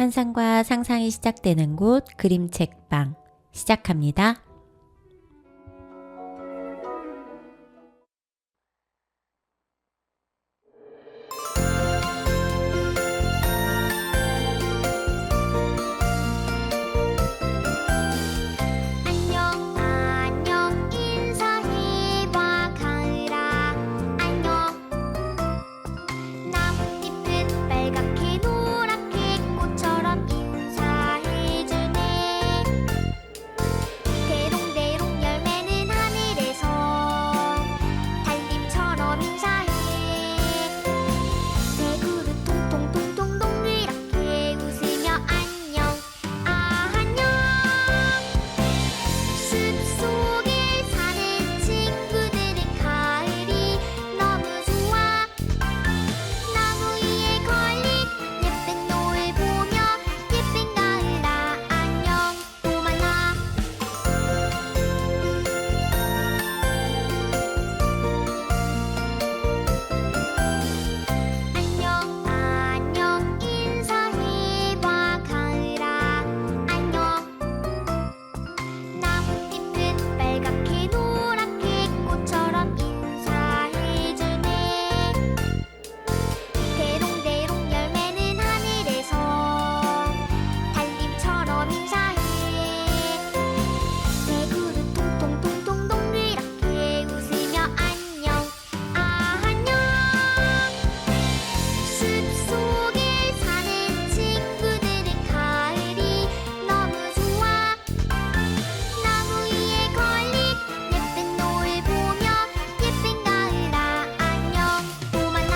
환상과 상상이 시작되는 곳 그림책방 시작합니다. 안녕 안녕 인사해봐 가을아 안녕 나뭇잎은 빨갛게 노랗게 꽃처럼 인사해주네 대롱대롱 열매는 하늘에서 달님처럼 인사해 대구를 통통통통 동그랗게 웃으며 안녕 안녕 숲속에 사는 친구들은 가을이 너무 좋아 나무 위에 걸린 예쁜 노을 보며 예쁜 가을아 안녕 또 만나 안녕 안녕 인사해봐 가을아 안녕 나뭇잎은 빨갛게 노랗게 꽃처럼 인사해주네 대롱대롱 열매는 하늘에서 달님처럼 인사해 대구를 통통통통 동그랗게 웃으며 안녕 안녕 숲속에 사는 친구들은 가을이 너무 좋아 나무 위에 걸린 예쁜 노을 보며 예쁜 가을아 안녕 또 만나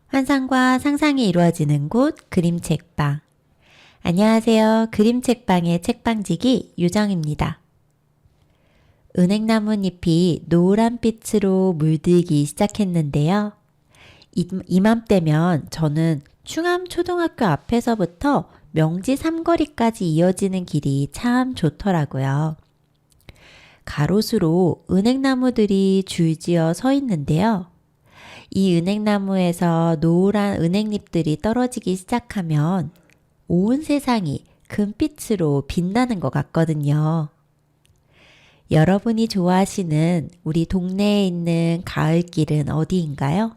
환상과 상상이 이루어지는 곳 그림책방. 안녕하세요. 그림책방의 책방지기 유정입니다. 은행나뭇잎이 노란빛으로 물들기 시작했는데요. 이맘때면 저는 충암초등학교 앞에서부터 명지 삼거리까지 이어지는 길이 참 좋더라고요. 가로수로 은행나무들이 줄지어 서 있는데요. 이 은행나무에서 노란 은행잎들이 떨어지기 시작하면 온 세상이 금빛으로 빛나는 것 같거든요. 여러분이 좋아하시는 우리 동네에 있는 가을길은 어디인가요?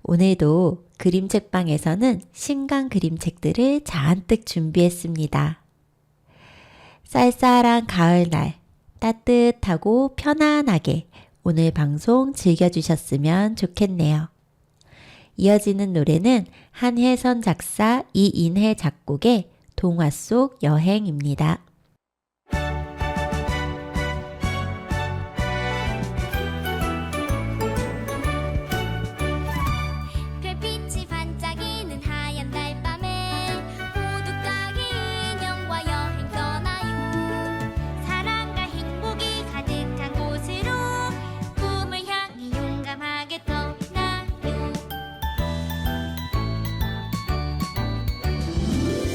오늘도 그림책방에서는 신간 그림책들을 잔뜩 준비했습니다. 쌀쌀한 가을날 따뜻하고 편안하게 오늘 방송 즐겨주셨으면 좋겠네요. 이어지는 노래는 한혜선 작사, 이인혜 작곡의 동화 속 여행입니다. 별빛이 반짝이는 하얀 달밤에 호두까기 인형과 여행 떠나요 사랑과 행복이 가득한 곳으로 꿈을 향해 용감하게 떠나요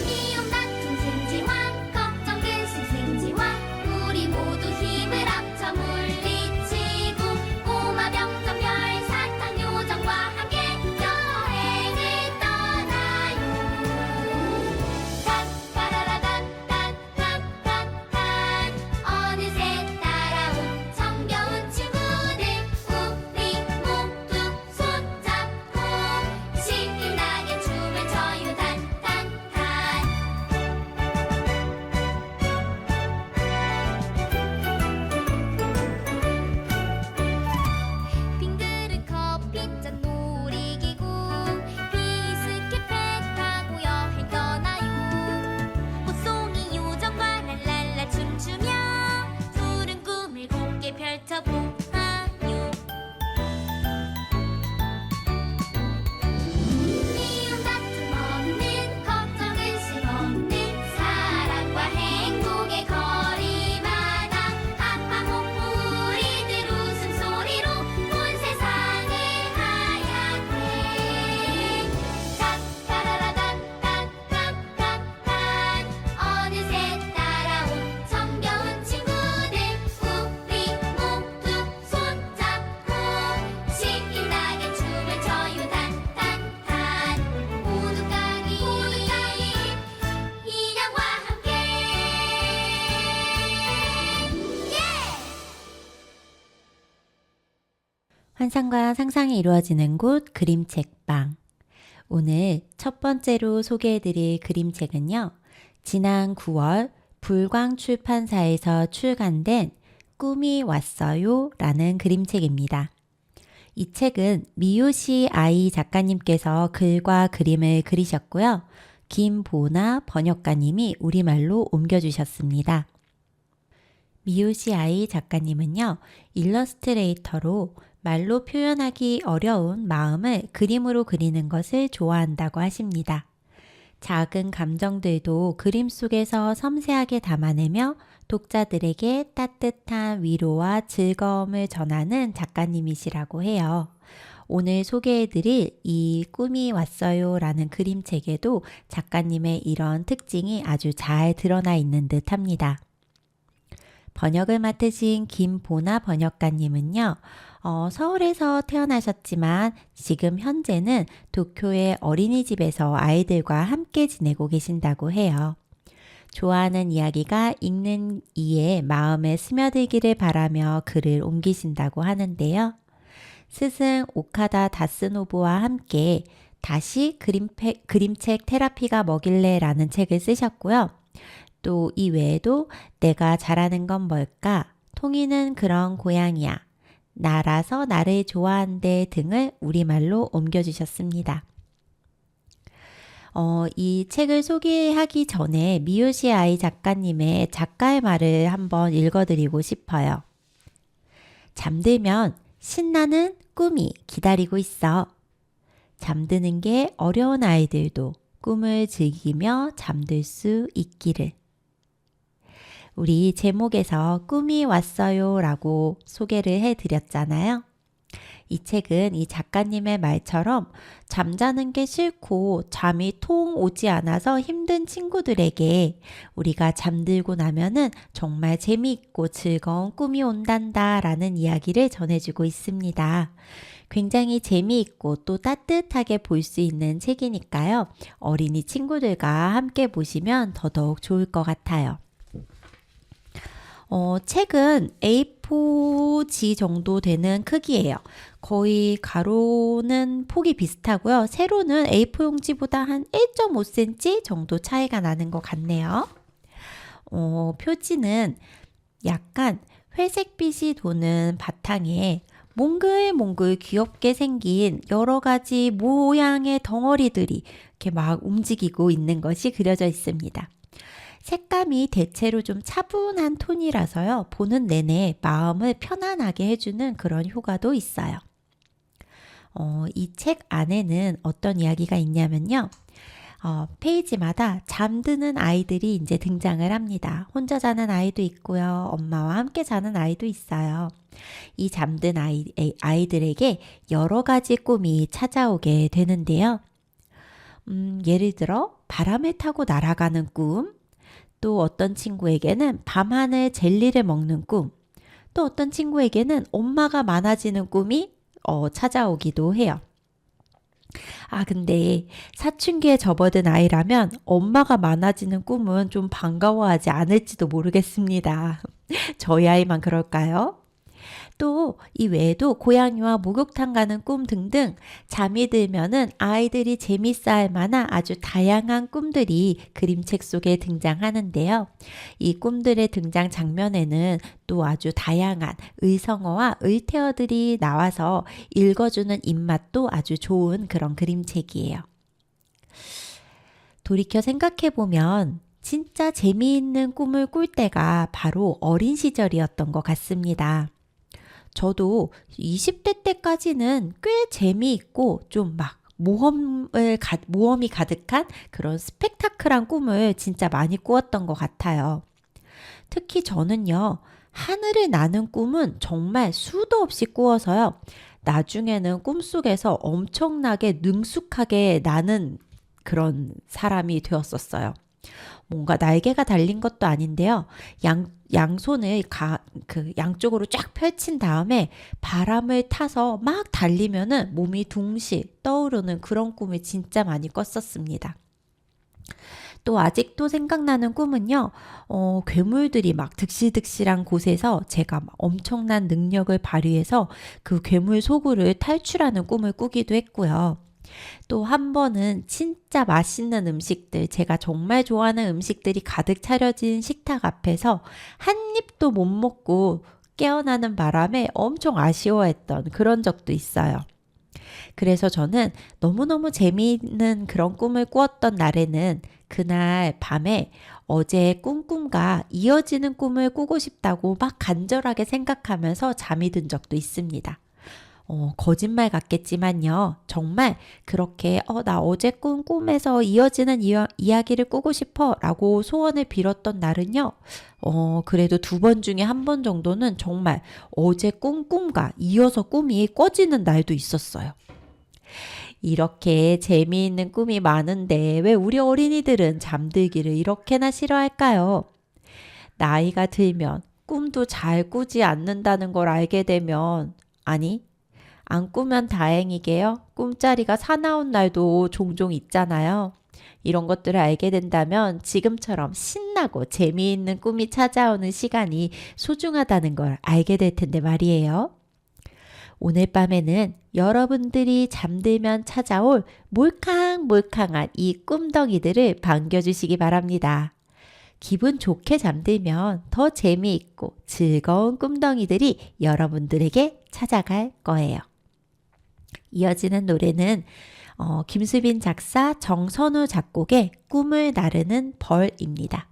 미움 다툼 승진왕 걱정들 환상과 상상이 이루어지는 곳 그림책방. 오늘 첫 번째로 소개해드릴 그림책은요. 지난 9월 불광 출판사에서 출간된 꿈이 왔어요 라는 그림책입니다. 이 책은 미요시 아이 작가님께서 글과 그림을 그리셨고요. 김보나 번역가님이 우리말로 옮겨주셨습니다. 미요시 아이 작가님은요, 일러스트레이터로 말로 표현하기 어려운 마음을 그림으로 그리는 것을 좋아한다고 하십니다. 작은 감정들도 그림 속에서 섬세하게 담아내며 독자들에게 따뜻한 위로와 즐거움을 전하는 작가님이시라고 해요. 오늘 소개해드릴 이 꿈이 왔어요 라는 그림책에도 작가님의 이런 특징이 아주 잘 드러나 있는 듯 합니다. 번역을 맡으신 김보나 번역가님은요, 서울에서 태어나셨지만 지금 현재는 도쿄의 어린이집에서 아이들과 함께 지내고 계신다고 해요. 좋아하는 이야기가 읽는 이의 마음에 스며들기를 바라며 글을 옮기신다고 하는데요. 스승 오카다 다스노부와 함께 다시 그림책 테라피가 뭐길래 라는 책을 쓰셨고요. 또 이 외에도 내가 잘하는 건 뭘까? 통이는 그런 고양이야. 나라서 나를 좋아한대 등을 우리말로 옮겨주셨습니다. 이 책을 소개하기 전에 미요시 아이 작가님의 작가의 말을 한번 읽어드리고 싶어요. 잠들면 신나는 꿈이 기다리고 있어. 잠드는 게 어려운 아이들도 꿈을 즐기며 잠들 수 있기를. 우리 제목에서 꿈이 왔어요 라고 소개를 해드렸잖아요. 이 책은 이 작가님의 말처럼 잠자는 게 싫고 잠이 통 오지 않아서 힘든 친구들에게 우리가 잠들고 나면은 정말 재미있고 즐거운 꿈이 온단다 라는 이야기를 전해주고 있습니다. 굉장히 재미있고 또 따뜻하게 볼 수 있는 책이니까요. 어린이 친구들과 함께 보시면 더더욱 좋을 것 같아요. 책은 A4지 정도 되는 크기예요. 거의 가로는 폭이 비슷하고요. 세로는 A4 용지보다 한 1.5cm 정도 차이가 나는 것 같네요. 표지는 약간 회색빛이 도는 바탕에 몽글몽글 귀엽게 생긴 여러 가지 모양의 덩어리들이 이렇게 막 움직이고 있는 것이 그려져 있습니다. 색감이 대체로 좀 차분한 톤이라서요. 보는 내내 마음을 편안하게 해주는 그런 효과도 있어요. 이 책 안에는 어떤 이야기가 있냐면요. 페이지마다 잠드는 아이들이 이제 등장을 합니다. 혼자 자는 아이도 있고요. 엄마와 함께 자는 아이도 있어요. 이 잠든 아이들에게 여러 가지 꿈이 찾아오게 되는데요. 예를 들어 바람을 타고 날아가는 꿈, 또 어떤 친구에게는 밤하늘 젤리를 먹는 꿈, 또 어떤 친구에게는 엄마가 많아지는 꿈이 찾아오기도 해요. 근데 사춘기에 접어든 아이라면 엄마가 많아지는 꿈은 좀 반가워하지 않을지도 모르겠습니다. 저희 아이만 그럴까요? 또 이 외에도 고양이와 목욕탕 가는 꿈 등등 잠이 들면은 아이들이 재밌어할 만한 아주 다양한 꿈들이 그림책 속에 등장하는데요. 이 꿈들의 등장 장면에는 또 아주 다양한 의성어와 의태어들이 나와서 읽어주는 입맛도 아주 좋은 그런 그림책이에요. 돌이켜 생각해보면 진짜 재미있는 꿈을 꿀 때가 바로 어린 시절이었던 것 같습니다. 저도 20대 때까지는 꽤 재미있고 좀 막 모험이 가득한 그런 스펙타클한 꿈을 진짜 많이 꾸었던 것 같아요. 특히 저는요, 하늘을 나는 꿈은 정말 수도 없이 꾸어서요, 나중에는 꿈속에서 엄청나게 능숙하게 나는 그런 사람이 되었었어요. 뭔가 날개가 달린 것도 아닌데요. 양손을 양쪽으로 쫙 펼친 다음에 바람을 타서 막 달리면은 몸이 둥실 떠오르는 그런 꿈을 진짜 많이 꿨었습니다. 또 아직도 생각나는 꿈은요, 괴물들이 막 득실득실한 곳에서 제가 막 엄청난 능력을 발휘해서 그 괴물 소굴을 탈출하는 꿈을 꾸기도 했고요. 또 한 번은 진짜 맛있는 음식들, 제가 정말 좋아하는 음식들이 가득 차려진 식탁 앞에서 한 입도 못 먹고 깨어나는 바람에 엄청 아쉬워했던 그런 적도 있어요. 그래서 저는 너무너무 재미있는 그런 꿈을 꾸었던 날에는 그날 밤에 어제 꾼 꿈과 이어지는 꿈을 꾸고 싶다고 막 간절하게 생각하면서 잠이 든 적도 있습니다. 거짓말 같겠지만요. 정말 그렇게 나 어제 꾼 꿈에서 이어지는 이야기를 꾸고 싶어 라고 소원을 빌었던 날은요. 그래도 2번 중에 1번 정도는 정말 어제 꾼 꿈과 이어서 꿈이 꿔지는 날도 있었어요. 이렇게 재미있는 꿈이 많은데 왜 우리 어린이들은 잠들기를 이렇게나 싫어할까요? 나이가 들면 꿈도 잘 꾸지 않는다는 걸 알게 되면, 아니, 안 꾸면 다행이게요. 꿈자리가 사나운 날도 종종 있잖아요. 이런 것들을 알게 된다면 지금처럼 신나고 재미있는 꿈이 찾아오는 시간이 소중하다는 걸 알게 될 텐데 말이에요. 오늘 밤에는 여러분들이 잠들면 찾아올 몰캉몰캉한 이 꿈덩이들을 반겨주시기 바랍니다. 기분 좋게 잠들면 더 재미있고 즐거운 꿈덩이들이 여러분들에게 찾아갈 거예요. 이어지는 노래는 김수빈 작사, 정선우 작곡의 꿈을 나르는 벌입니다.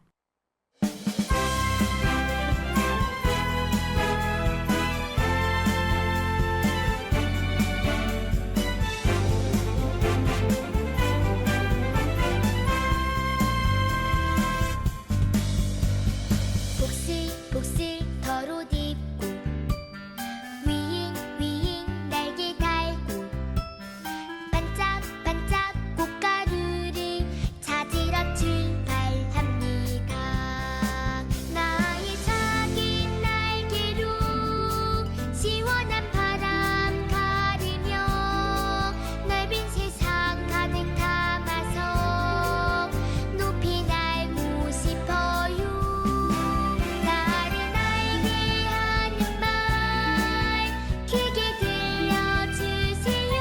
복슬복슬 덜옷 입고 윙윙 날개 달고 반짝반짝 꽃가루를 찾으러 출발합니다. 나의 작은 날개로 시원한 바람 가르며 넓은 세상 가득 담아서 높이 날고 싶어요. 나를 날게 하는 말 크게 들려주세요.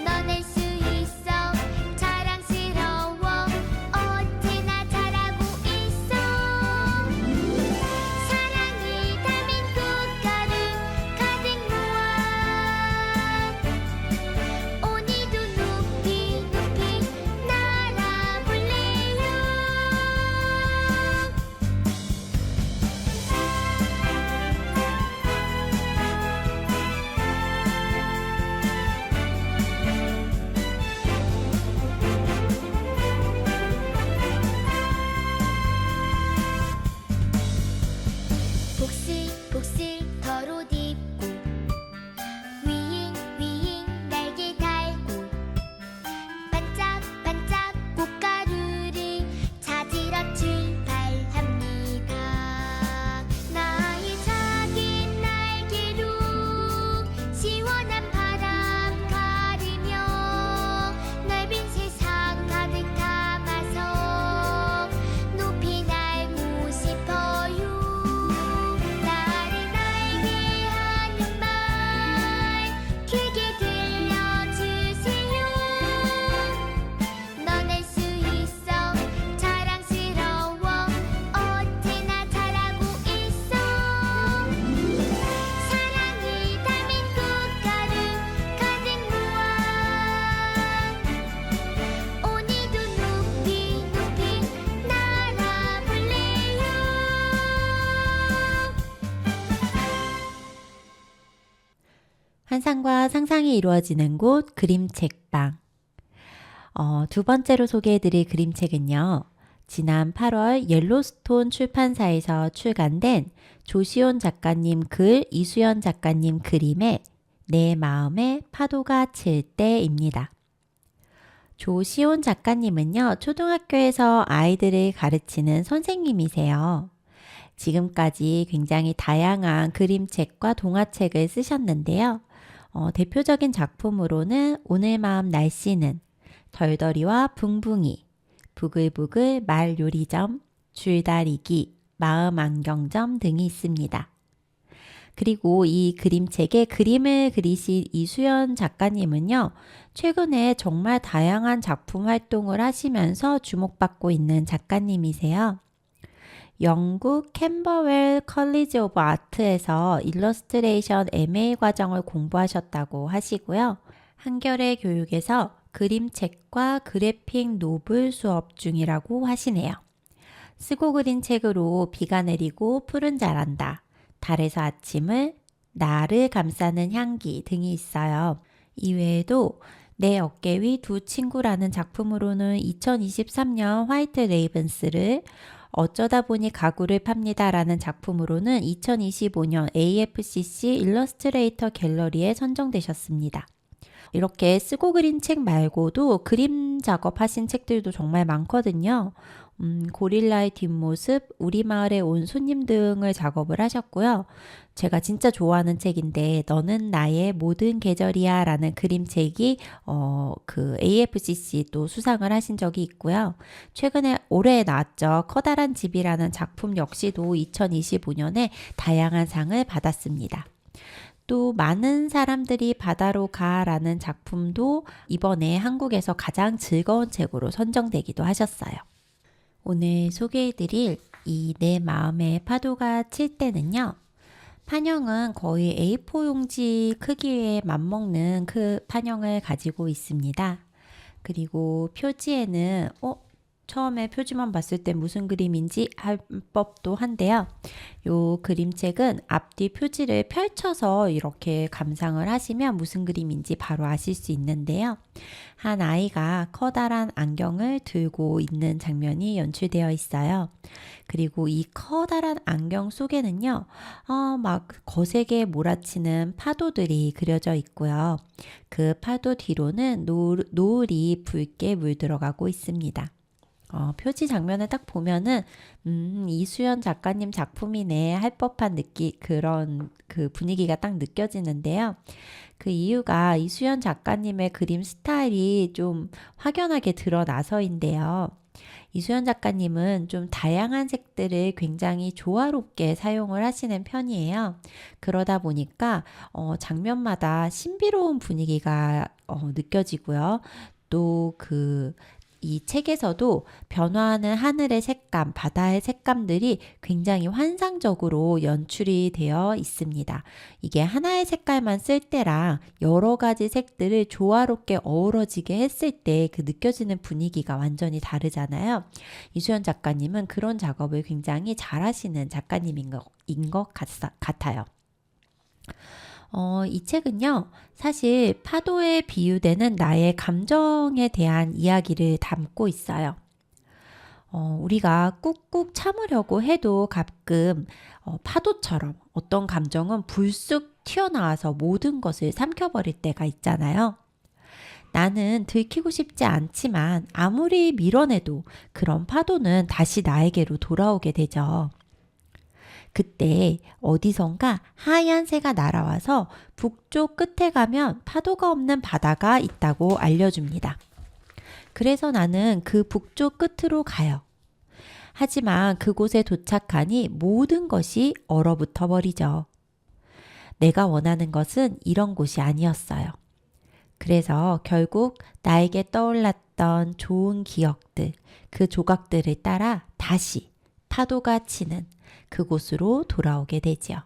넌 할 수 있어 자랑스러워 언제나 잘하고 있어. 사랑이 담은 꽃가루 가득 모아 오늘도 높이 높이 날아볼래요. 복슬복슬 덜옷 입고 윙윙 날개 달고 반짝반짝 꽃가루를 찾으러 출발합니다. 나의 작은 날개로 시원한 바람 가르며 넓은 세상 가득 담아서 높이 날고 싶어요. 나를 날게 하는 말 크게 들려주세요. 넌 할 수 있어 자랑스러워 언제나 잘하고 있어. 사랑이 담은 꽃가루 가득 모아 오늘도 높이 높이 날아볼래요. 환상과 상상이 이루어지는 곳 그림책방. 2번째로 소개해드릴 그림책은요. 지난 8월 옐로스톤 출판사에서 출간된 조시온 작가님 글, 이수연 작가님 그림의 내 마음에 파도가 칠 때입니다. 조시온 작가님은요. 초등학교에서 아이들을 가르치는 선생님이세요. 지금까지 굉장히 다양한 그림책과 동화책을 쓰셨는데요. 대표적인 작품으로는 오늘 마음 날씨는, 덜덜이와 붕붕이, 부글부글 말 요리점, 줄다리기, 마음 안경점 등이 있습니다. 그리고 이 그림책에 그림을 그리신 이수연 작가님은요, 최근에 정말 다양한 작품 활동을 하시면서 주목받고 있는 작가님이세요. 영국 캠버웰 컬리지 오브 아트에서 일러스트레이션 MA 과정을 공부하셨다고 하시고요. 한겨레 교육에서 그림책과 그래픽 노블 수업 중이라고 하시네요. 쓰고 그린 책으로 비가 내리고 푸른 자란다, 달에서 아침을, 나를 감싸는 향기 등이 있어요. 이외에도 내 어깨 위 두 친구라는 작품으로는 2023년 화이트 레이븐스를, 어쩌다 보니 가구를 팝니다 라는 작품으로는 2025년 AFCC 일러스트레이터 갤러리에 선정되셨습니다. 이렇게 쓰고 그린 책 말고도 그림 작업하신 책들도 정말 많거든요. 고릴라의 뒷모습, 우리 마을에 온 손님 등을 작업을 하셨고요. 제가 진짜 좋아하는 책인데 너는 나의 모든 계절이야 라는 그림책이 그 AFCC 또 수상을 하신 적이 있고요. 최근에 올해 나왔죠. 커다란 집이라는 작품 역시도 2025년에 다양한 상을 받았습니다. 또 많은 사람들이 바다로 가라는 작품도 이번에 한국에서 가장 즐거운 책으로 선정되기도 하셨어요. 오늘 소개해드릴 이 내 마음의 파도가 칠 때는요. 판형은 거의 A4 용지 크기에 맞먹는 그 판형을 가지고 있습니다. 그리고 표지에는 처음에 표지만 봤을 때 무슨 그림인지 할 법도 한데요. 요 그림책은 앞뒤 표지를 펼쳐서 이렇게 감상을 하시면 무슨 그림인지 바로 아실 수 있는데요. 한 아이가 커다란 안경을 들고 있는 장면이 연출되어 있어요. 그리고 이 커다란 안경 속에는요, 막 거세게 몰아치는 파도들이 그려져 있고요. 그 파도 뒤로는 노을이 붉게 물들어가고 있습니다. 표지 장면을 딱 보면은 이수연 작가님 작품이네 할 법한 그런 그 분위기가 딱 느껴지는데요. 그 이유가 이수연 작가님의 그림 스타일이 좀 확연하게 드러나서인데요. 이수연 작가님은 좀 다양한 색들을 굉장히 조화롭게 사용을 하시는 편이에요. 그러다 보니까 장면마다 신비로운 분위기가 느껴지고요. 또 이 책에서도 변화하는 하늘의 색감, 바다의 색감들이 굉장히 환상적으로 연출이 되어 있습니다. 이게 하나의 색깔만 쓸 때랑 여러 가지 색들을 조화롭게 어우러지게 했을 때 그 느껴지는 분위기가 완전히 다르잖아요. 이수연 작가님은 그런 작업을 굉장히 잘하시는 작가님인 것 같아요. 이 책은요, 사실 파도에 비유되는 나의 감정에 대한 이야기를 담고 있어요. 우리가 꾹꾹 참으려고 해도 가끔 파도처럼 어떤 감정은 불쑥 튀어나와서 모든 것을 삼켜버릴 때가 있잖아요. 나는 들키고 싶지 않지만 아무리 밀어내도 그런 파도는 다시 나에게로 돌아오게 되죠. 그때 어디선가 하얀 새가 날아와서 북쪽 끝에 가면 파도가 없는 바다가 있다고 알려줍니다. 그래서 나는 그 북쪽 끝으로 가요. 하지만 그곳에 도착하니 모든 것이 얼어붙어 버리죠. 내가 원하는 것은 이런 곳이 아니었어요. 그래서 결국 나에게 떠올랐던 좋은 기억들, 그 조각들을 따라 다시 파도가 치는 그곳으로 돌아오게 되지요.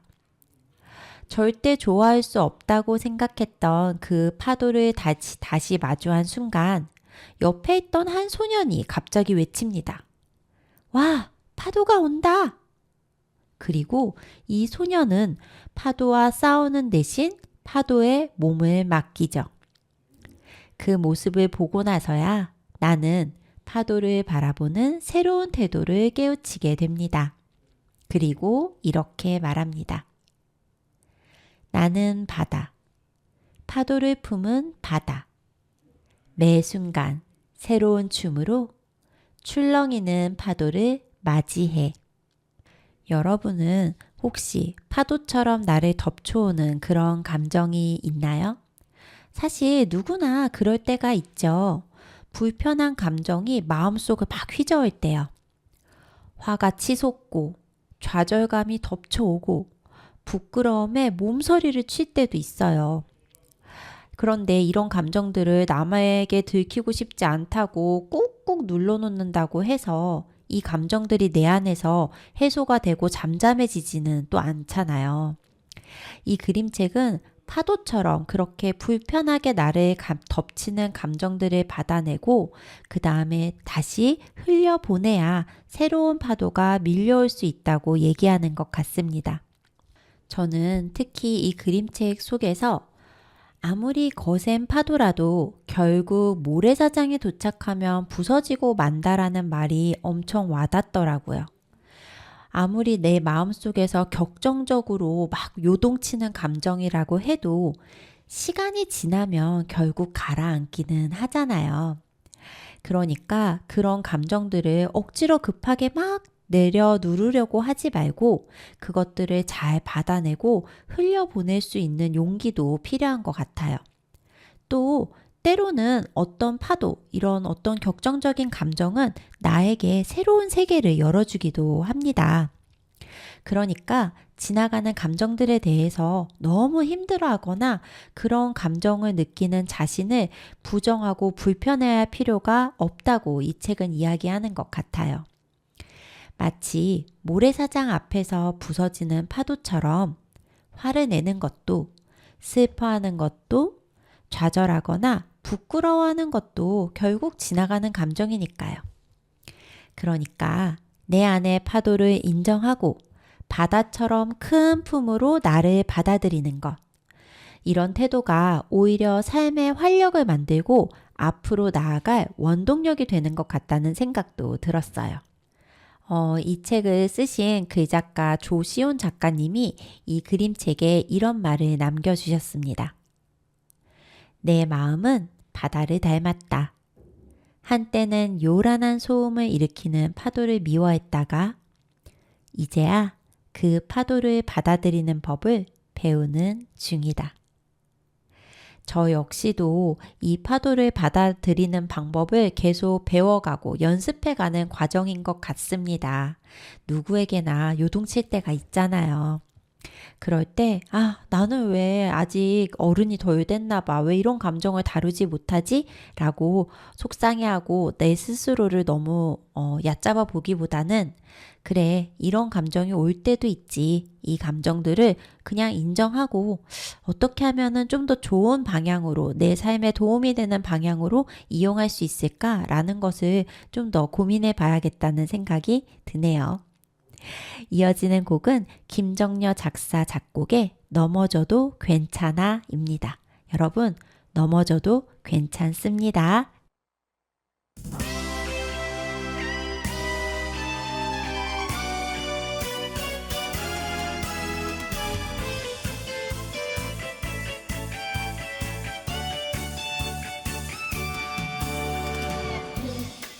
절대 좋아할 수 없다고 생각했던 그 파도를 다시 마주한 순간 옆에 있던 한 소년이 갑자기 외칩니다. 와, 파도가 온다! 그리고 이 소년은 파도와 싸우는 대신 파도에 몸을 맡기죠. 그 모습을 보고 나서야 나는 파도를 바라보는 새로운 태도를 깨우치게 됩니다. 그리고 이렇게 말합니다. 나는 바다. 파도를 품은 바다. 매 순간 새로운 춤으로 출렁이는 파도를 맞이해. 여러분은 혹시 파도처럼 나를 덮쳐오는 그런 감정이 있나요? 사실 누구나 그럴 때가 있죠. 불편한 감정이 마음속을 막 휘저을 때요. 화가 치솟고 좌절감이 덮쳐오고 부끄러움에 몸서리를 칠 때도 있어요. 그런데 이런 감정들을 남에게 들키고 싶지 않다고 꾹꾹 눌러놓는다고 해서 이 감정들이 내 안에서 해소가 되고 잠잠해지지는 또 않잖아요. 이 그림책은 파도처럼 그렇게 불편하게 나를 덮치는 감정들을 받아내고 그 다음에 다시 흘려보내야 새로운 파도가 밀려올 수 있다고 얘기하는 것 같습니다. 저는 특히 이 그림책 속에서 아무리 거센 파도라도 결국 모래사장에 도착하면 부서지고 만다라는 말이 엄청 와닿더라고요. 아무리 내 마음속에서 격정적으로 막 요동치는 감정이라고 해도 시간이 지나면 결국 가라앉기는 하잖아요. 그러니까 그런 감정들을 억지로 급하게 막 내려 누르려고 하지 말고 그것들을 잘 받아내고 흘려보낼 수 있는 용기도 필요한 것 같아요. 또 때로는 어떤 파도, 이런 어떤 격정적인 감정은 나에게 새로운 세계를 열어주기도 합니다. 그러니까 지나가는 감정들에 대해서 너무 힘들어하거나 그런 감정을 느끼는 자신을 부정하고 불편해할 필요가 없다고 이 책은 이야기하는 것 같아요. 마치 모래사장 앞에서 부서지는 파도처럼 화를 내는 것도 슬퍼하는 것도 좌절하거나 부끄러워하는 것도 결국 지나가는 감정이니까요. 그러니까 내 안의 파도를 인정하고 바다처럼 큰 품으로 나를 받아들이는 것. 이런 태도가 오히려 삶의 활력을 만들고 앞으로 나아갈 원동력이 되는 것 같다는 생각도 들었어요. 이 책을 쓰신 글작가 조시온 작가님이 이 그림책에 이런 말을 남겨주셨습니다. 내 마음은 바다를 닮았다. 한때는 요란한 소음을 일으키는 파도를 미워했다가 이제야 그 파도를 받아들이는 법을 배우는 중이다. 저 역시도 이 파도를 받아들이는 방법을 계속 배워가고 연습해가는 과정인 것 같습니다. 누구에게나 요동칠 때가 있잖아요. 그럴 때, 나는 왜 아직 어른이 덜 됐나 봐. 왜 이런 감정을 다루지 못하지? 라고 속상해하고 내 스스로를 너무 얕잡아 보기보다는 그래, 이런 감정이 올 때도 있지. 이 감정들을 그냥 인정하고 어떻게 하면은 좀 더 좋은 방향으로 내 삶에 도움이 되는 방향으로 이용할 수 있을까라는 것을 좀 더 고민해 봐야겠다는 생각이 드네요. 이어지는 곡은 김정려 작사 작곡의 넘어져도 괜찮아입니다. 여러분, 넘어져도 괜찮습니다.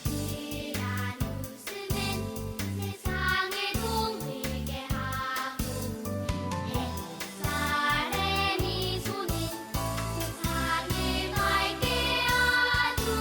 이란 웃음은 세상을 동물게 하고 햇살의 미소는 세상을 밝게 하고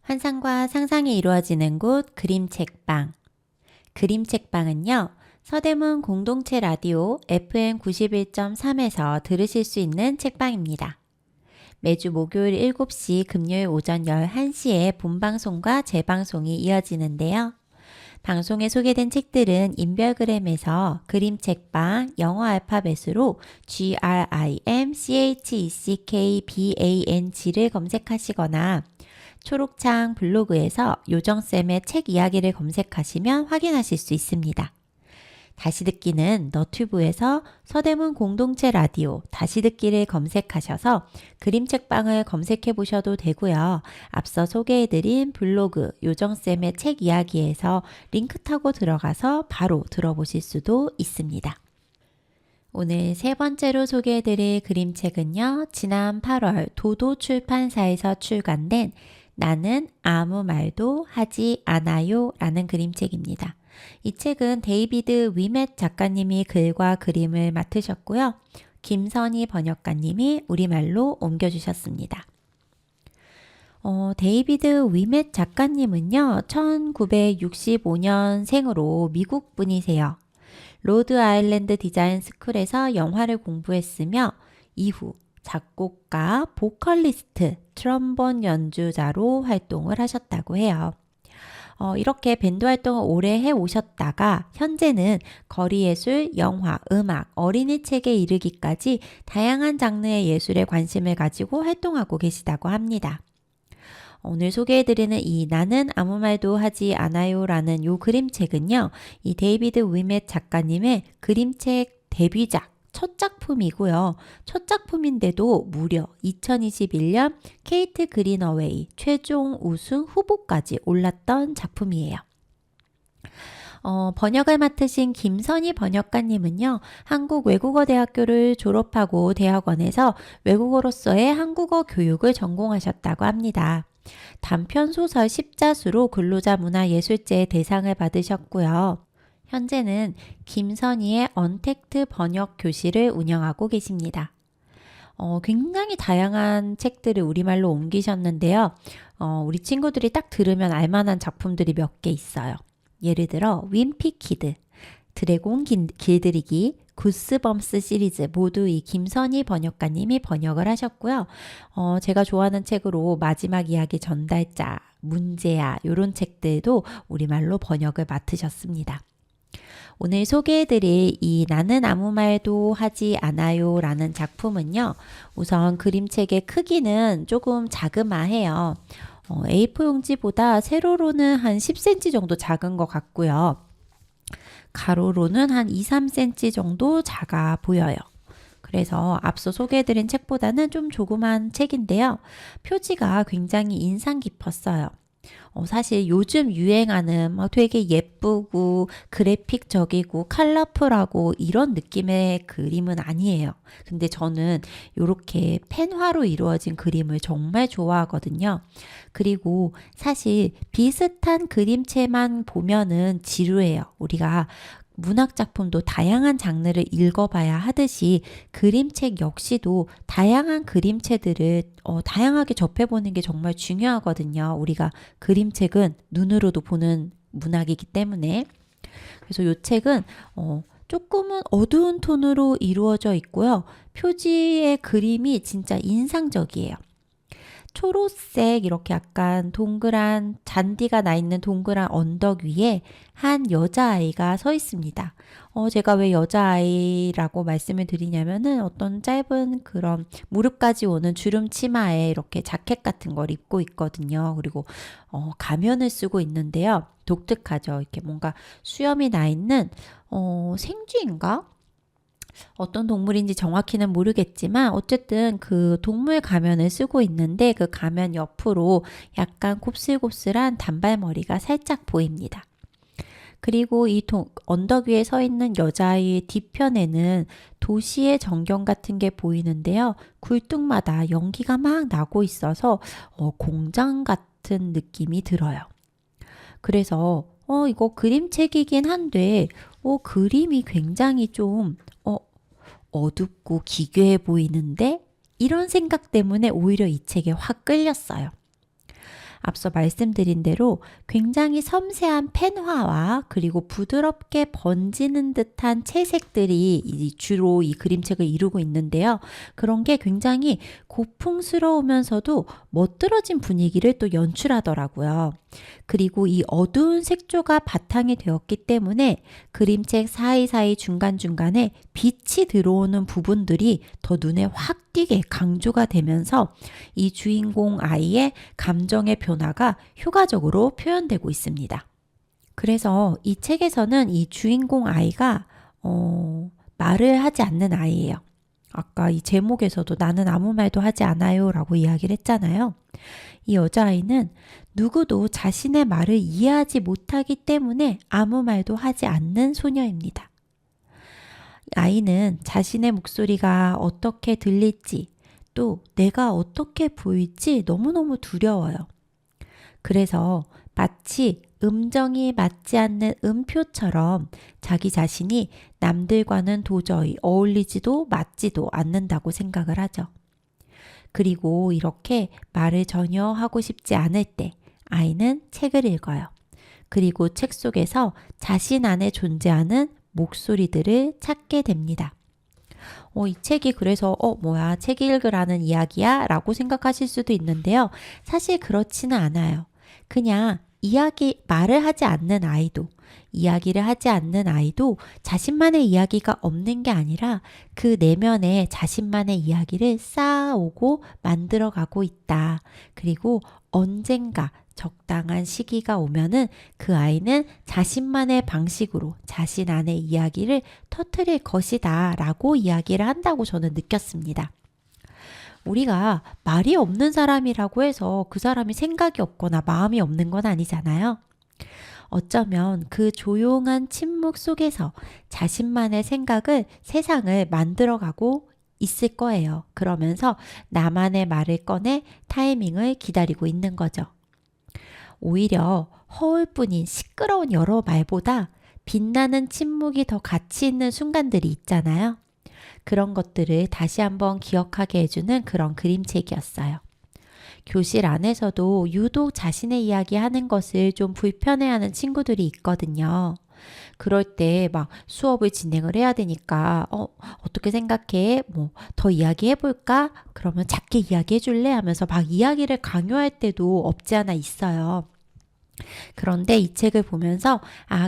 환상과 상상이 이루어지는 곳 그림책방. 그림책방은요, 서대문 공동체 라디오 FM 91.3에서 들으실 수 있는 책방입니다. 매주 목요일 7시, 금요일 오전 11시에 본방송과 재방송이 이어지는데요. 방송에 소개된 책들은 인별그램에서 그림책방 영어 알파벳으로 GRIMCHECKBANG를 검색하시거나 초록창 블로그에서 요정쌤의 책 이야기를 검색하시면 확인하실 수 있습니다. 다시 듣기는 너튜브에서 서대문 공동체 라디오 다시 듣기를 검색하셔서 그림책방을 검색해 보셔도 되고요. 앞서 소개해드린 블로그 요정쌤의 책 이야기에서 링크 타고 들어가서 바로 들어보실 수도 있습니다. 오늘 세 번째로 소개해드릴 그림책은요. 지난 8월 도도 출판사에서 출간된 나는 아무 말도 하지 않아요 라는 그림책입니다. 이 책은 데이비드 위멧 작가님이 글과 그림을 맡으셨고요. 김선희 번역가님이 우리말로 옮겨주셨습니다. 데이비드 위멧 작가님은요. 1965년생으로 미국 분이세요. 로드 아일랜드 디자인 스쿨에서 영화를 공부했으며 이후 작곡가, 보컬리스트, 트럼본 연주자로 활동을 하셨다고 해요. 이렇게 밴드 활동을 오래 해오셨다가 현재는 거리예술, 영화, 음악, 어린이 책에 이르기까지 다양한 장르의 예술에 관심을 가지고 활동하고 계시다고 합니다. 오늘 소개해드리는 이 나는 아무 말도 하지 않아요 라는 이 그림책은요. 이 데이비드 위멧 작가님의 그림책 데뷔작 첫 작품이고요. 첫 작품인데도 무려 2021년 케이트 그린어웨이 최종 우승 후보까지 올랐던 작품이에요. 번역을 맡으신 김선희 번역가님은요. 한국외국어대학교를 졸업하고 대학원에서 외국어로서의 한국어 교육을 전공하셨다고 합니다. 단편소설 십자수로 근로자 문화예술제의 대상을 받으셨고요. 현재는 김선희의 언택트 번역 교실을 운영하고 계십니다. 굉장히 다양한 책들을 우리말로 옮기셨는데요. 우리 친구들이 딱 들으면 알만한 작품들이 몇 개 있어요. 예를 들어 윈피키드, 드래곤 길들이기, 구스범스 시리즈 모두 이 김선희 번역가님이 번역을 하셨고요. 제가 좋아하는 책으로 마지막 이야기 전달자, 문제야 이런 책들도 우리말로 번역을 맡으셨습니다. 오늘 소개해드릴 이 나는 아무 말도 하지 않아요 라는 작품은요. 우선 그림책의 크기는 조금 자그마해요. A4 용지보다 세로로는 한 10cm 정도 작은 것 같고요. 가로로는 한 2, 3cm 정도 작아 보여요. 그래서 앞서 소개해드린 책보다는 좀 조그만 책인데요. 표지가 굉장히 인상 깊었어요. 사실 요즘 유행하는 되게 예쁘고 그래픽적이고 컬러풀하고 이런 느낌의 그림은 아니에요. 근데 저는 이렇게 펜화로 이루어진 그림을 정말 좋아하거든요. 그리고 사실 비슷한 그림체만 보면은 지루해요. 우리가 문학작품도 다양한 장르를 읽어봐야 하듯이 그림책 역시도 다양한 그림체들을 다양하게 접해보는 게 정말 중요하거든요. 우리가 그림책은 눈으로도 보는 문학이기 때문에. 그래서 이 책은 조금은 어두운 톤으로 이루어져 있고요. 표지의 그림이 진짜 인상적이에요. 초록색 이렇게 약간 동그란 잔디가 나 있는 동그란 언덕 위에 한 여자아이가 서 있습니다. 제가 왜 여자아이라고 말씀을 드리냐면은 어떤 짧은 그런 무릎까지 오는 주름 치마에 이렇게 자켓 같은 걸 입고 있거든요. 그리고 가면을 쓰고 있는데요. 독특하죠. 이렇게 뭔가 수염이 나 있는 생쥐인가? 어떤 동물인지 정확히는 모르겠지만 어쨌든 그 동물 가면을 쓰고 있는데 그 가면 옆으로 약간 곱슬곱슬한 단발머리가 살짝 보입니다. 그리고 이 언덕 위에 서 있는 여자의 뒤편에는 도시의 전경 같은 게 보이는데요. 굴뚝마다 연기가 막 나고 있어서 공장 같은 느낌이 들어요. 그래서 이거 그림책이긴 한데 그림이 굉장히 좀 어둡고 기괴해 보이는데 이런 생각 때문에 오히려 이 책에 확 끌렸어요. 앞서 말씀드린 대로 굉장히 섬세한 펜화와 그리고 부드럽게 번지는 듯한 채색들이 주로 이 그림책을 이루고 있는데요. 그런 게 굉장히 고풍스러우면서도 멋들어진 분위기를 또 연출하더라고요. 그리고 이 어두운 색조가 바탕이 되었기 때문에 그림책 사이사이 중간중간에 빛이 들어오는 부분들이 더 눈에 확 띄게 강조가 되면서 이 주인공 아이의 감정의 변화가 효과적으로 표현되고 있습니다. 그래서 이 책에서는 이 주인공 아이가 말을 하지 않는 아이예요. 아까 이 제목에서도 나는 아무 말도 하지 않아요 라고 이야기를 했잖아요. 이 여자아이는 누구도 자신의 말을 이해하지 못하기 때문에 아무 말도 하지 않는 소녀입니다. 아이는 자신의 목소리가 어떻게 들릴지 또 내가 어떻게 보일지 너무너무 두려워요. 그래서 마치 음정이 맞지 않는 음표처럼 자기 자신이 남들과는 도저히 어울리지도 맞지도 않는다고 생각을 하죠. 그리고 이렇게 말을 전혀 하고 싶지 않을 때 아이는 책을 읽어요. 그리고 책 속에서 자신 안에 존재하는 목소리들을 찾게 됩니다. 이 책이 그래서 뭐야 책 읽으라는 이야기야 라고 생각하실 수도 있는데요. 사실 그렇지는 않아요. 그냥 말을 하지 않는 아이도 이야기를 하지 않는 아이도 자신만의 이야기가 없는 게 아니라 그 내면에 자신만의 이야기를 쌓아오고 만들어가고 있다. 그리고 언젠가 적당한 시기가 오면은 그 아이는 자신만의 방식으로 자신 안의 이야기를 터뜨릴 것이다 라고 이야기를 한다고 저는 느꼈습니다. 우리가 말이 없는 사람이라고 해서 그 사람이 생각이 없거나 마음이 없는 건 아니잖아요. 어쩌면 그 조용한 침묵 속에서 자신만의 생각을 세상을 만들어가고 있을 거예요. 그러면서 나만의 말을 꺼내 타이밍을 기다리고 있는 거죠. 오히려 허울뿐인 시끄러운 여러 말보다 빛나는 침묵이 더 가치 있는 순간들이 있잖아요. 그런 것들을 다시 한번 기억하게 해주는 그런 그림책이었어요. 교실 안에서도 유독 자신의 이야기 하는 것을 좀 불편해하는 친구들이 있거든요. 그럴 때 막 수업을 진행을 해야 되니까 어떻게 생각해? 더 이야기해 볼까? 그러면 작게 이야기해 줄래? 하면서 막 이야기를 강요할 때도 없지 않아 있어요. 그런데 이 책을 보면서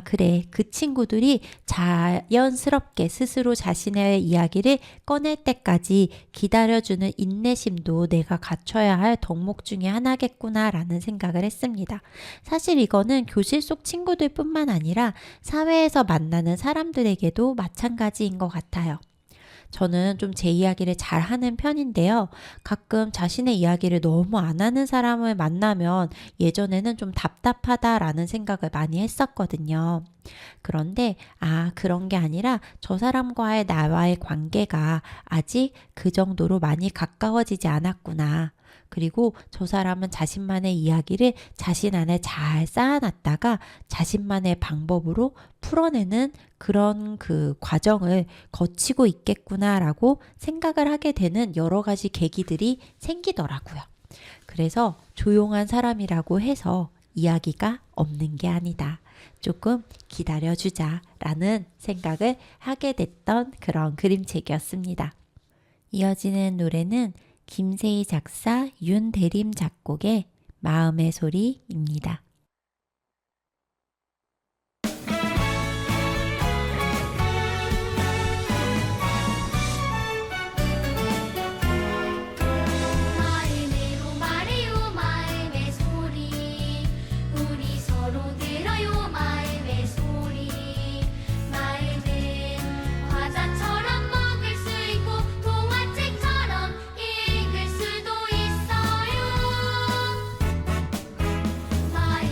그래 그 친구들이 자연스럽게 스스로 자신의 이야기를 꺼낼 때까지 기다려주는 인내심도 내가 갖춰야 할 덕목 중에 하나겠구나 라는 생각을 했습니다. 사실 이거는 교실 속 친구들 뿐만 아니라 사회에서 만나는 사람들에게도 마찬가지인 것 같아요. 저는 좀 제 이야기를 잘 하는 편인데요. 가끔 자신의 이야기를 너무 안 하는 사람을 만나면 예전에는 좀 답답하다라는 생각을 많이 했었거든요. 그런데 그런 게 아니라 저 사람과의 나와의 관계가 아직 그 정도로 많이 가까워지지 않았구나. 그리고 저 사람은 자신만의 이야기를 자신 안에 잘 쌓아놨다가 자신만의 방법으로 풀어내는 그런 그 과정을 거치고 있겠구나라고 생각을 하게 되는 여러 가지 계기들이 생기더라고요. 그래서 조용한 사람이라고 해서 이야기가 없는 게 아니다. 조금 기다려주자라는 생각을 하게 됐던 그런 그림책이었습니다. 이어지는 노래는 김세희 작사, 윤대림 작곡의 마음의 소리입니다. 마음으로 말해요 마음의 소리 우리 서로 들어요 마음의 소리 마음은 과자처럼 먹을 수 있고 동화책처럼 읽을 수도 있어요 마음은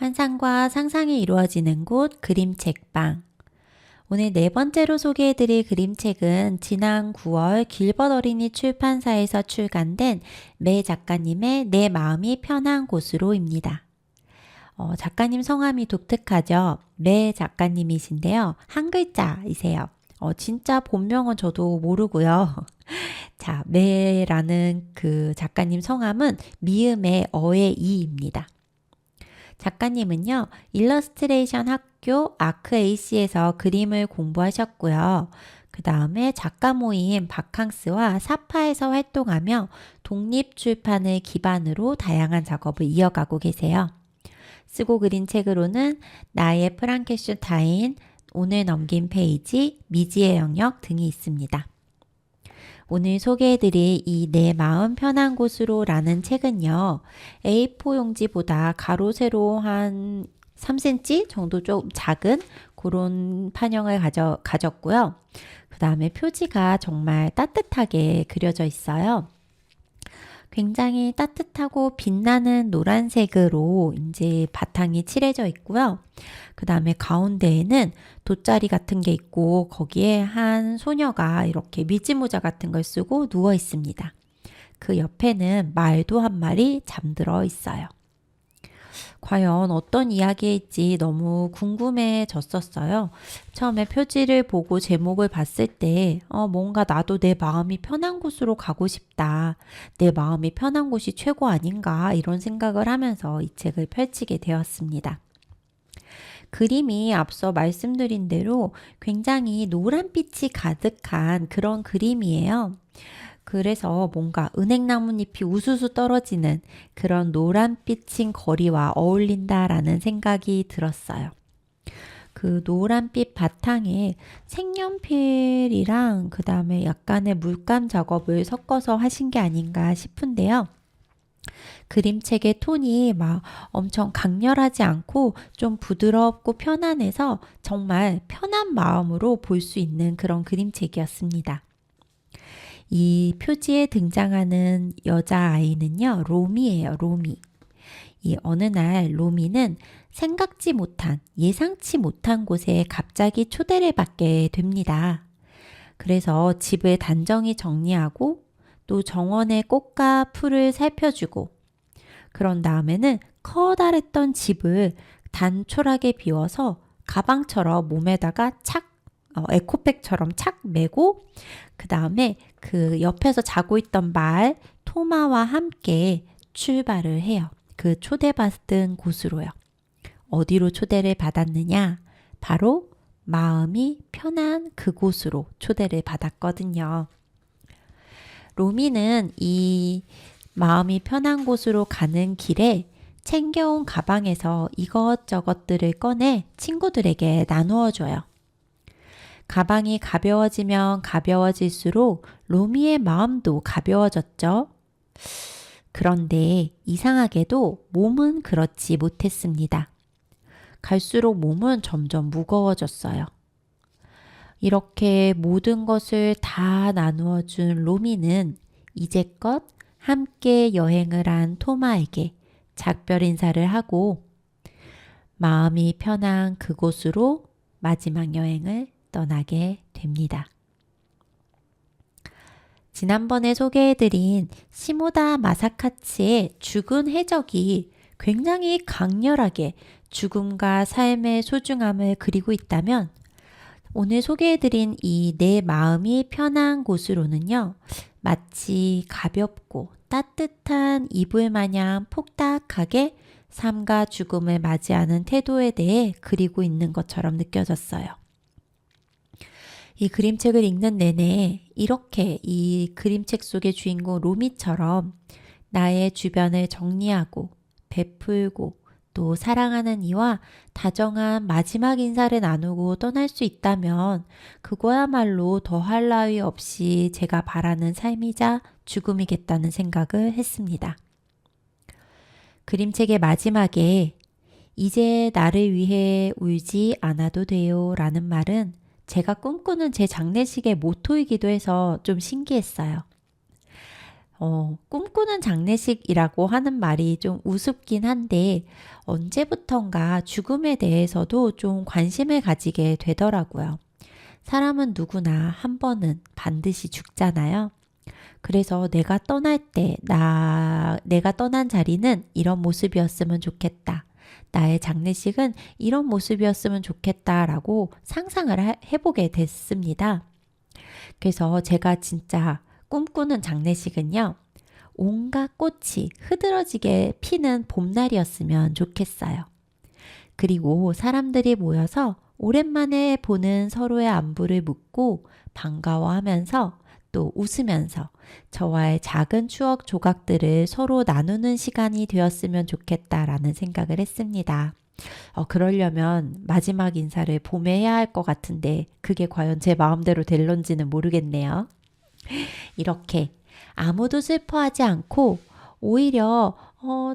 환상과 상상이 이루어지는 곳 그림책방. 오늘 네 번째로 소개해드릴 그림책은 지난 9월 길벗 어린이 출판사에서 출간된 매 작가님의 내 마음이 편한 곳으로입니다. 작가님 성함이 독특하죠. 매 작가님이신데요. 한 글자이세요. 진짜 본명은 저도 모르고요. 자, 매라는 그 작가님 성함은 미음의 어의 이입니다. 작가님은요, 일러스트레이션 학교 아크AC에서 그림을 공부하셨고요. 그 다음에 작가 모임 바캉스와 사파에서 활동하며 독립출판을 기반으로 다양한 작업을 이어가고 계세요. 쓰고 그린 책으로는 나의 프랑켄슈타인, 오늘 넘긴 페이지, 미지의 영역 등이 있습니다. 오늘 소개해드릴 이 내 마음 편한 곳으로 라는 책은요. A4 용지보다 가로 세로 한 3cm 정도 좀 작은 그런 판형을 가졌고요. 그 다음에 표지가 정말 따뜻하게 그려져 있어요. 굉장히 따뜻하고 빛나는 노란색으로 이제 바탕이 칠해져 있고요. 그 다음에 가운데에는 돗자리 같은 게 있고 거기에 한 소녀가 이렇게 미지모자 같은 걸 쓰고 누워 있습니다. 그 옆에는 말도 한 마리 잠들어 있어요. 과연 어떤 이야기일지 너무 궁금해졌었어요. 처음에 표지를 보고 제목을 봤을 때 뭔가 나도 내 마음이 편한 곳으로 가고 싶다. 내 마음이 편한 곳이 최고 아닌가 이런 생각을 하면서 이 책을 펼치게 되었습니다. 그림이 앞서 말씀드린 대로 굉장히 노란빛이 가득한 그런 그림이에요. 그래서 뭔가 은행나뭇잎이 우수수 떨어지는 그런 노란빛인 거리와 어울린다라는 생각이 들었어요. 그 노란빛 바탕에 색연필이랑 그 다음에 약간의 물감 작업을 섞어서 하신 게 아닌가 싶은데요. 그림책의 톤이 막 엄청 강렬하지 않고 좀 부드럽고 편안해서 정말 편한 마음으로 볼 수 있는 그런 그림책이었습니다. 이 표지에 등장하는 여자아이는요, 로미예요, 로미. 이 어느 날 로미는 생각지 못한, 예상치 못한 곳에 갑자기 초대를 받게 됩니다. 그래서 집을 단정히 정리하고 또 정원의 꽃과 풀을 살펴주고 그런 다음에는 커다랬던 집을 단촐하게 비워서 가방처럼 몸에다가 착 에코백처럼 착 메고 그 다음에 그 옆에서 자고 있던 말 토마와 함께 출발을 해요. 그 초대받은 곳으로요. 어디로 초대를 받았느냐? 바로 마음이 편한 그곳으로 초대를 받았거든요. 로미는 이 마음이 편한 곳으로 가는 길에 챙겨온 가방에서 이것저것들을 꺼내 친구들에게 나누어 줘요. 가방이 가벼워지면 가벼워질수록 로미의 마음도 가벼워졌죠. 그런데 이상하게도 몸은 그렇지 못했습니다. 갈수록 몸은 점점 무거워졌어요. 이렇게 모든 것을 다 나누어 준 로미는 이제껏 함께 여행을 한 토마에게 작별 인사를 하고 마음이 편한 그곳으로 마지막 여행을 떠나게 됩니다. 지난번에 소개해드린 시모다 마사카츠의 죽은 해적이 굉장히 강렬하게 죽음과 삶의 소중함을 그리고 있다면 오늘 소개해드린 이 내 마음이 편한 곳으로는요. 마치 가볍고 따뜻한 이불 마냥 폭닥하게 삶과 죽음을 맞이하는 태도에 대해 그리고 있는 것처럼 느껴졌어요. 이 그림책을 읽는 내내 이렇게 이 그림책 속의 주인공 로미처럼 나의 주변을 정리하고 베풀고 또 사랑하는 이와 다정한 마지막 인사를 나누고 떠날 수 있다면 그거야말로 더할 나위 없이 제가 바라는 삶이자 죽음이겠다는 생각을 했습니다. 그림책의 마지막에 이제 나를 위해 울지 않아도 돼요 라는 말은 제가 꿈꾸는 제 장례식의 모토이기도 해서 좀 신기했어요. 꿈꾸는 장례식이라고 하는 말이 좀 우습긴 한데 언제부턴가 죽음에 대해서도 좀 관심을 가지게 되더라고요. 사람은 누구나 한 번은 반드시 죽잖아요. 그래서 내가 떠날 때, 내가 떠난 자리는 이런 모습이었으면 좋겠다. 나의 장례식은 이런 모습이었으면 좋겠다라고 상상을 해보게 됐습니다. 그래서 제가 진짜 꿈꾸는 장례식은요, 온갖 꽃이 흐드러지게 피는 봄날이었으면 좋겠어요. 그리고 사람들이 모여서 오랜만에 보는 서로의 안부를 묻고 반가워하면서 또 웃으면서 저와의 작은 추억 조각들을 서로 나누는 시간이 되었으면 좋겠다라는 생각을 했습니다. 그러려면 마지막 인사를 봄에 해야 할 것 같은데 그게 과연 제 마음대로 될런지는 모르겠네요. 이렇게 아무도 슬퍼하지 않고 오히려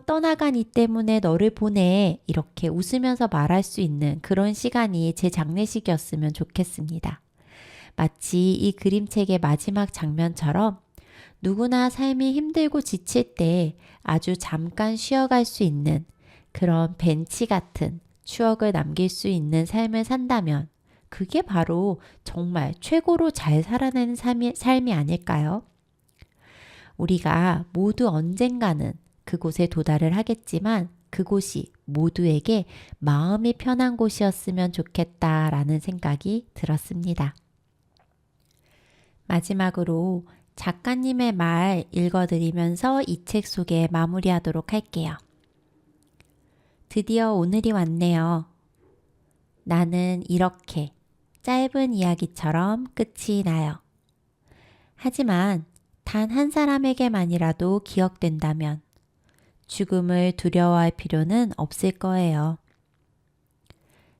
떠나간 이 때문에 너를 보내 이렇게 웃으면서 말할 수 있는 그런 시간이 제 장례식이었으면 좋겠습니다. 마치 이 그림책의 마지막 장면처럼 누구나 삶이 힘들고 지칠 때 아주 잠깐 쉬어갈 수 있는 그런 벤치 같은 추억을 남길 수 있는 삶을 산다면 그게 바로 정말 최고로 잘 살아내는 삶이 아닐까요? 우리가 모두 언젠가는 그곳에 도달을 하겠지만 그곳이 모두에게 마음이 편한 곳이었으면 좋겠다라는 생각이 들었습니다. 마지막으로 작가님의 말 읽어드리면서 이 책 소개 마무리하도록 할게요. 드디어 오늘이 왔네요. 나는 이렇게 짧은 이야기처럼 끝이 나요. 하지만 단 한 사람에게만이라도 기억된다면 죽음을 두려워할 필요는 없을 거예요.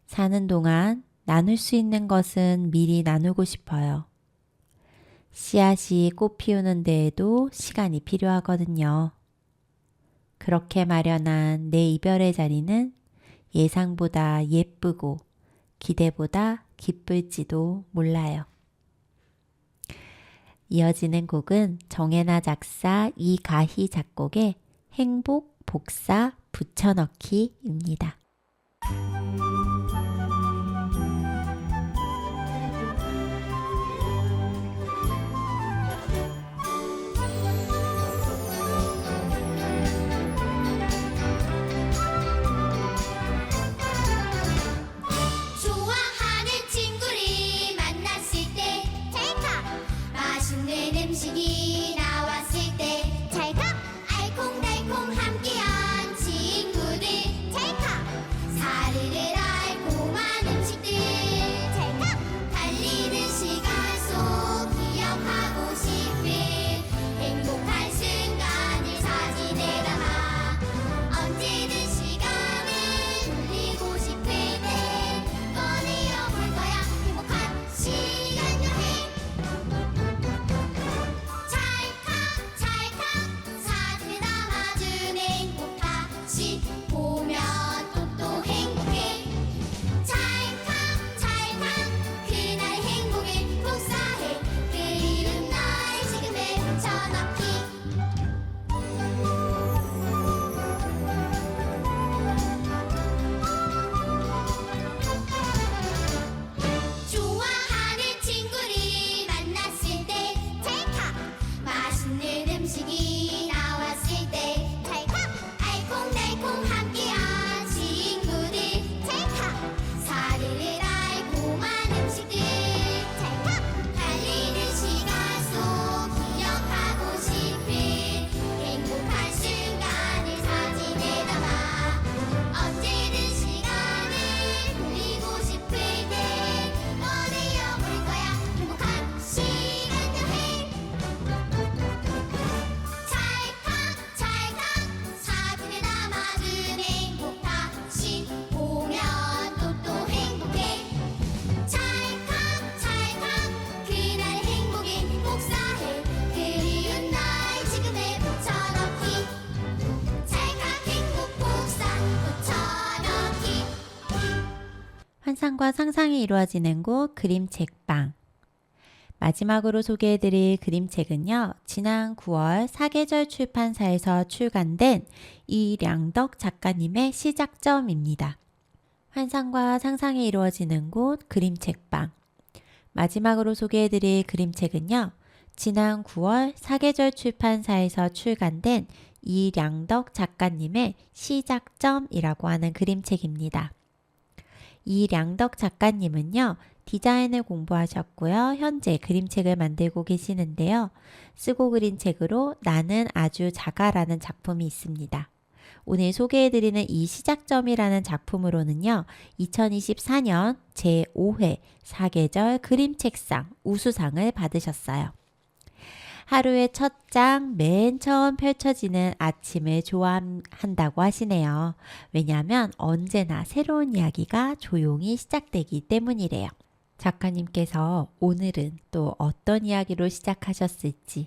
사는 동안 나눌 수 있는 것은 미리 나누고 싶어요. 씨앗이 꽃 피우는 데에도 시간이 필요하거든요. 그렇게 마련한 내 이별의 자리는 예상보다 예쁘고 기대보다 기쁠지도 몰라요. 이어지는 곡은 정혜나 작사, 이가희 작곡의 행복, 복사, 붙여넣기입니다. 좋아하는 친구를 만났을 때 찰칵 맛있는 음식이 나왔을 때 찰칵 알콩달콩 함께한 친구들 찰칵 사르르 달콤한 음식들 찰칵 달리는 시간 속 기억하고 싶은 행복한 순간을 사진에 담아 언제든 시간을 돌리고 싶을 때 꺼내어 볼 거야 행복한 시간 여행 찰칵찰칵 사진에 담아준 행복 다시 보면 또 행복해 찰칵찰칵 그날 행복을 복사해 그리운 날 지금에 붙여넣기 좋아하는 친구를 만났을 때 찰칵 맛있는 음식이 나왔을 때 찰칵 알콩달콩 함께한 친구들 찰칵 사르르 달콤한 음식들 찰칵 달리는 시간 속 기억하고 싶은 행복한 순간을 사진에 담아 언제든 시간을 돌리고 싶을 때 꺼내어 볼 거야 행복한 시간 여행 찰칵찰칵 사진에 담아둔 행복 다시 보면 또 행복해 찰칵찰칵 그날 행복을 복사해 그리운 날 지금에 붙여넣기 찰칵 행복 복사 붙여넣기 환상과 상상이 이루어지는 곳 그림책방. 마지막으로 소개해드릴 그림책은요. 지난 9월 사계절 출판사에서 출간된 이량덕 작가님의 시작점입니다. 환상과 상상이 이루어지는 곳 그림책방. 마지막으로 소개해드릴 그림책은요. 지난 9월 사계절 출판사에서 출간된 이량덕 작가님의 시작점이라고 하는 그림책입니다. 이량덕 작가님은요. 디자인을 공부하셨고요. 현재 그림책을 만들고 계시는데요. 쓰고 그린 책으로 나는 아주 작아라는 작품이 있습니다. 오늘 소개해드리는 이 시작점이라는 작품으로는요. 2024년 제5회 사계절 그림책상 우수상을 받으셨어요. 하루의 첫 장 맨 처음 펼쳐지는 아침을 좋아한다고 하시네요. 왜냐하면 언제나 새로운 이야기가 조용히 시작되기 때문이래요. 작가님께서 오늘은 또 어떤 이야기로 시작하셨을지,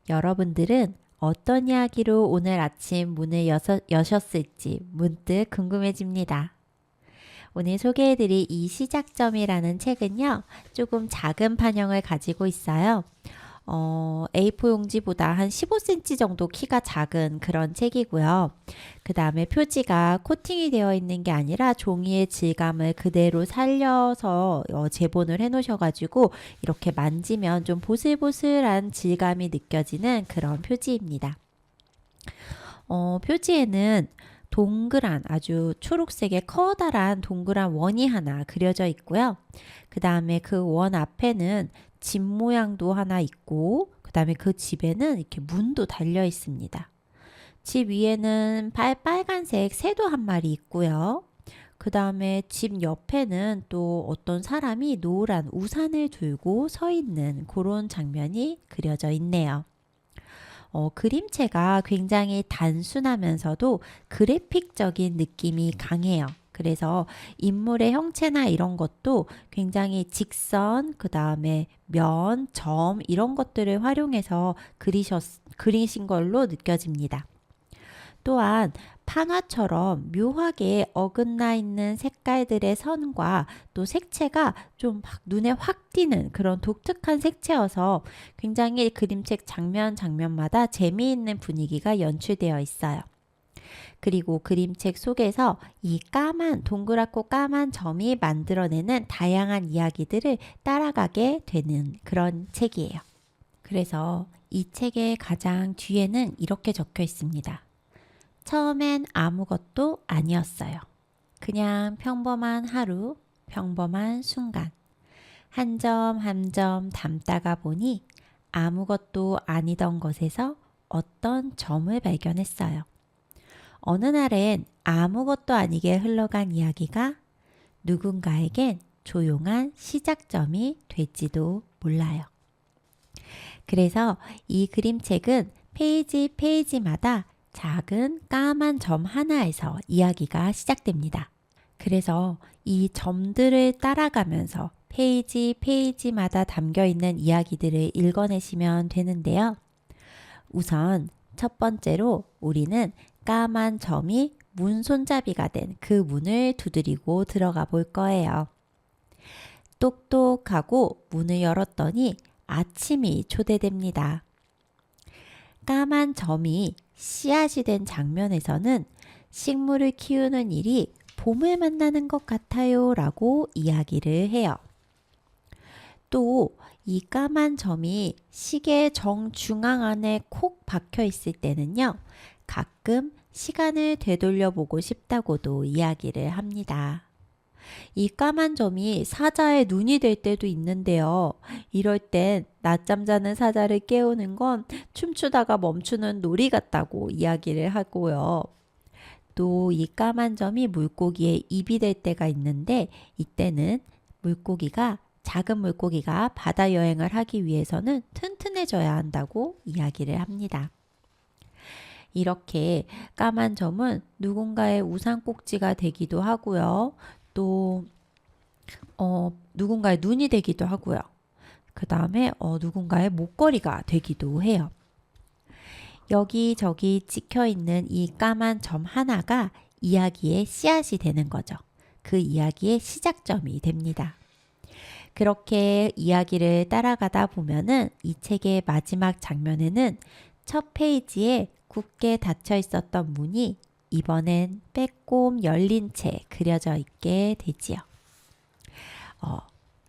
여러분들은 어떤 이야기로 오늘 아침 문을 여셨을지 문득 궁금해집니다. 오늘 소개해드릴 이 시작점이라는 책은요, 조금 작은 판형을 가지고 있어요. A4 용지보다 한 15cm 정도 키가 작은 그런 책이고요. 그 다음에 표지가 코팅이 되어 있는 게 아니라 종이의 질감을 그대로 살려서 제본을 해 놓으셔가지고 이렇게 만지면 좀 보슬보슬한 질감이 느껴지는 그런 표지입니다. 표지에는 동그란 아주 초록색의 커다란 동그란 원이 하나 그려져 있고요. 그 다음에 그 원 앞에는 집 모양도 하나 있고 그 다음에 그 집에는 이렇게 문도 달려 있습니다. 집 위에는 빨간색 새도 한 마리 있고요. 그 다음에 집 옆에는 또 어떤 사람이 노란 우산을 들고 서 있는 그런 장면이 그려져 있네요. 그림체가 굉장히 단순하면서도 그래픽적인 느낌이 강해요. 그래서 인물의 형체나 이런 것도 굉장히 직선, 그 다음에 면, 점 이런 것들을 활용해서 그리신 걸로 느껴집니다. 또한 판화처럼 묘하게 어긋나 있는 색깔들의 선과 또 색채가 좀 막 눈에 확 띄는 그런 독특한 색채여서 굉장히 그림책 장면마다 재미있는 분위기가 연출되어 있어요. 그리고 그림책 속에서 이 동그랗고 까만 점이 만들어내는 다양한 이야기들을 따라가게 되는 그런 책이에요. 그래서 이 책의 가장 뒤에는 이렇게 적혀 있습니다. 처음엔 아무것도 아니었어요. 그냥 평범한 하루, 평범한 순간. 한 점 한 점 담다가 보니 아무것도 아니던 것에서 어떤 점을 발견했어요. 어느 날엔 아무것도 아니게 흘러간 이야기가 누군가에겐 조용한 시작점이 될지도 몰라요. 그래서 이 그림책은 페이지마다 작은 까만 점 하나에서 이야기가 시작됩니다. 그래서 이 점들을 따라가면서 페이지마다 담겨있는 이야기들을 읽어내시면 되는데요. 우선 첫 번째로 우리는 까만 점이 문 손잡이가 된 그 문을 두드리고 들어가 볼 거예요. 똑똑하고 문을 열었더니 아침이 초대됩니다. 까만 점이 씨앗이 된 장면에서는 식물을 키우는 일이 봄을 만나는 것 같아요 라고 이야기를 해요. 또 이 까만 점이 시계 정중앙 안에 콕 박혀 있을 때는요. 가끔 시간을 되돌려 보고 싶다고도 이야기를 합니다. 이 까만 점이 사자의 눈이 될 때도 있는데요. 이럴 땐 낮잠 자는 사자를 깨우는 건 춤추다가 멈추는 놀이 같다고 이야기를 하고요. 또 이 까만 점이 물고기의 입이 될 때가 있는데 이때는 작은 물고기가 바다 여행을 하기 위해서는 튼튼해져야 한다고 이야기를 합니다. 이렇게 까만 점은 누군가의 우산 꼭지가 되기도 하고요. 또 누군가의 눈이 되기도 하고요. 그 다음에 누군가의 목걸이가 되기도 해요. 여기저기 찍혀있는 이 까만 점 하나가 이야기의 씨앗이 되는 거죠. 그 이야기의 시작점이 됩니다. 그렇게 이야기를 따라가다 보면은 이 책의 마지막 장면에는 첫 페이지에 굳게 닫혀 있었던 문이 이번엔 빼꼼 열린 채 그려져 있게 되지요.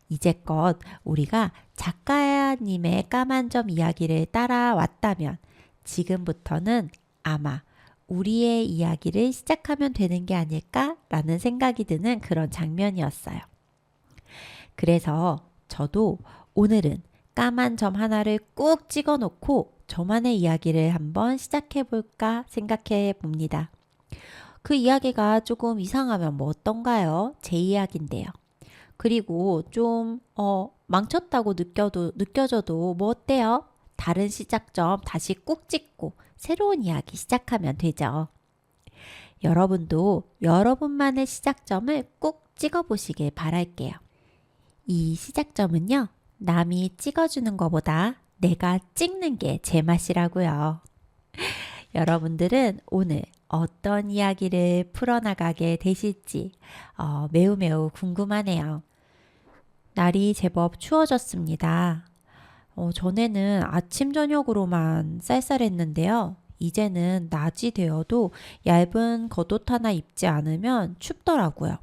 이제껏 우리가 작가님의 까만 점 이야기를 따라왔다면 지금부터는 아마 우리의 이야기를 시작하면 되는 게 아닐까라는 생각이 드는 그런 장면이었어요. 그래서 저도 오늘은 까만 점 하나를 꾹 찍어 놓고 저만의 이야기를 한번 시작해 볼까 생각해 봅니다. 그 이야기가 조금 이상하면 뭐 어떤가요? 제 이야기인데요. 그리고 좀 망쳤다고 느껴져도 뭐 어때요? 다른 시작점 다시 꾹 찍고 새로운 이야기 시작하면 되죠. 여러분도 여러분만의 시작점을 꼭 찍어보시길 바랄게요. 이 시작점은요, 남이 찍어주는 것보다 내가 찍는 게 제 맛이라고요. 여러분들은 오늘 어떤 이야기를 풀어나가게 되실지 매우 매우 궁금하네요. 날이 제법 추워졌습니다. 전에는 아침 저녁으로만 쌀쌀했는데요. 이제는 낮이 되어도 얇은 겉옷 하나 입지 않으면 춥더라고요.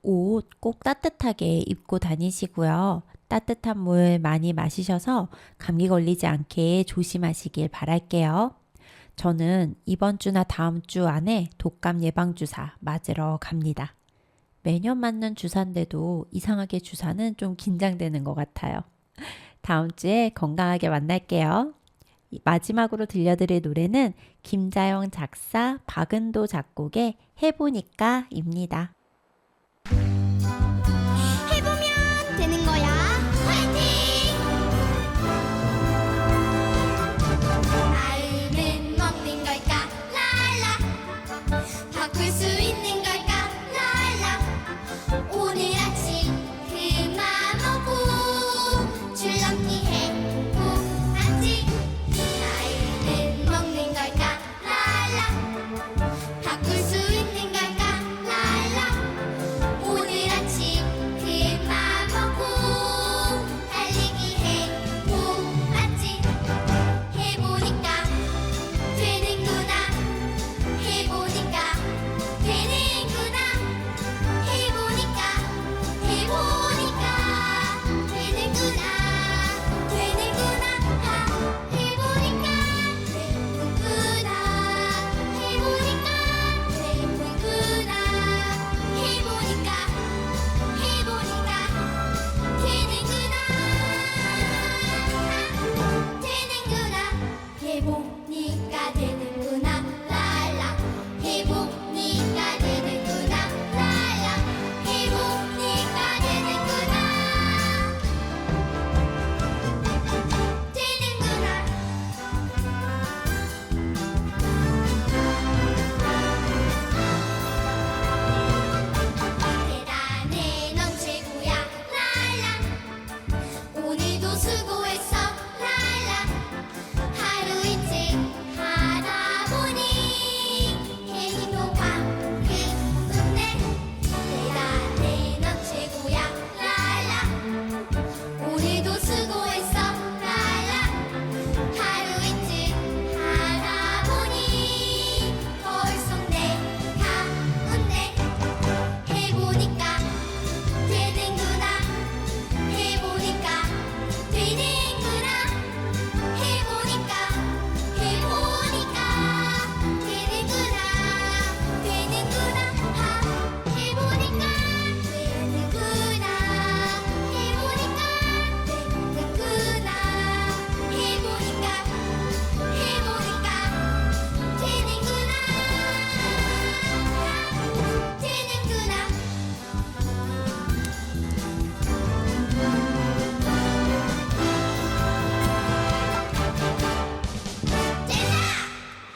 옷 꼭 따뜻하게 입고 다니시고요. 따뜻한 물 많이 마시셔서 감기 걸리지 않게 조심하시길 바랄게요. 저는 이번 주나 다음 주 안에 독감 예방주사 맞으러 갑니다. 매년 맞는 주사인데도 이상하게 주사는 좀 긴장되는 것 같아요. 다음 주에 건강하게 만날게요. 마지막으로 들려드릴 노래는 김자영 작사, 박은도 작곡의 해보니까입니다.